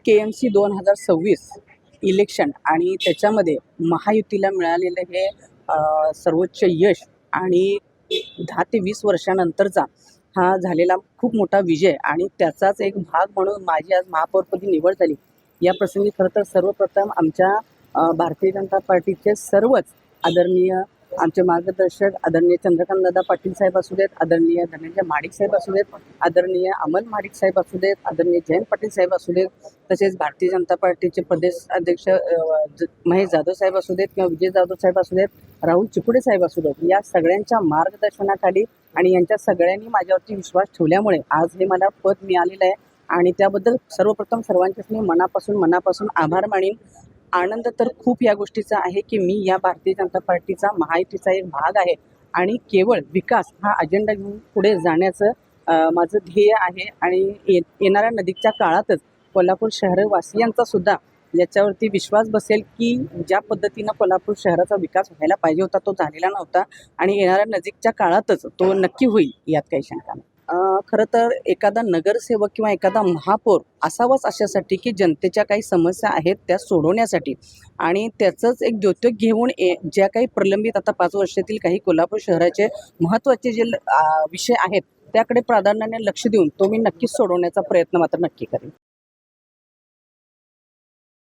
KMC 2026 election आणि त्याच्यामध्ये महायुतीला मिळालेलं हे सर्वोच्च यश आणि 10 ते 20 वर्षानंतरचा हा झालेला खूप मोठा विजय आणि त्याचाच एक भाग म्हणून माझी आज महापौरपदी निवड झाली. या प्रसंगी खरं तर सर्वप्रथम आमच्या भारतीय जनता पार्टीचे सर्वच आदरणीय आमचे मार्गदर्शक आदरणीय चंद्रकांतदादा पाटील साहेब असू देत, आदरणीय धनंजय महाडिक साहेब असू देत, आदरणीय अमल महाडिक साहेब असू देत, आदरणीय जयंत पाटील साहेब असू देत, तसेच भारतीय जनता पार्टीचे प्रदेश अध्यक्ष महेश जाधव साहेब असू देत किंवा विजय जाधव साहेब असू देत, राहुल चिकुडे साहेब असू देत, या सगळ्यांच्या मार्गदर्शनाखाली आणि यांच्या सगळ्यांनी माझ्यावरती विश्वास ठेवल्यामुळे आज हे मला पद मिळालेलं आहे आणि त्याबद्दल सर्वप्रथम सर्वांचेच मी मनापासून आभार मानेन. आनंद तर खूप या गोष्टीचा आहे की मी या भारतीय जनता पार्टीचा महायुतीचा एक भाग आहे आणि केवळ विकास हा अजेंडा घेऊन पुढे जाण्याचं माझं ध्येय आहे आणि येणाऱ्या नजीकच्या काळातच कोल्हापूर शहरवासियांचा सुद्धा याच्यावरती विश्वास बसेल की ज्या पद्धतीनं कोल्हापूर शहराचा विकास व्हायला पाहिजे होता तो झालेला नव्हता आणि येणाऱ्या नजीकच्या काळातच तो नक्की होईल यात काही शंका नाही. खरं तर एखादा नगरसेवक किंवा एखादा महापौर असावाच अशासाठी की जनतेच्या काही समस्या आहेत त्या सोडवण्यासाठी आणि त्याचंच एक द्योतक घेऊन ज्या काही प्रलंबित आता 5 वर्षातील काही कोल्हापूर शहराचे महत्त्वाचे जे विषय आहेत त्याकडे प्राधान्याने लक्ष देऊन तो मी नक्कीच सोडवण्याचा प्रयत्न मात्र नक्की करेन.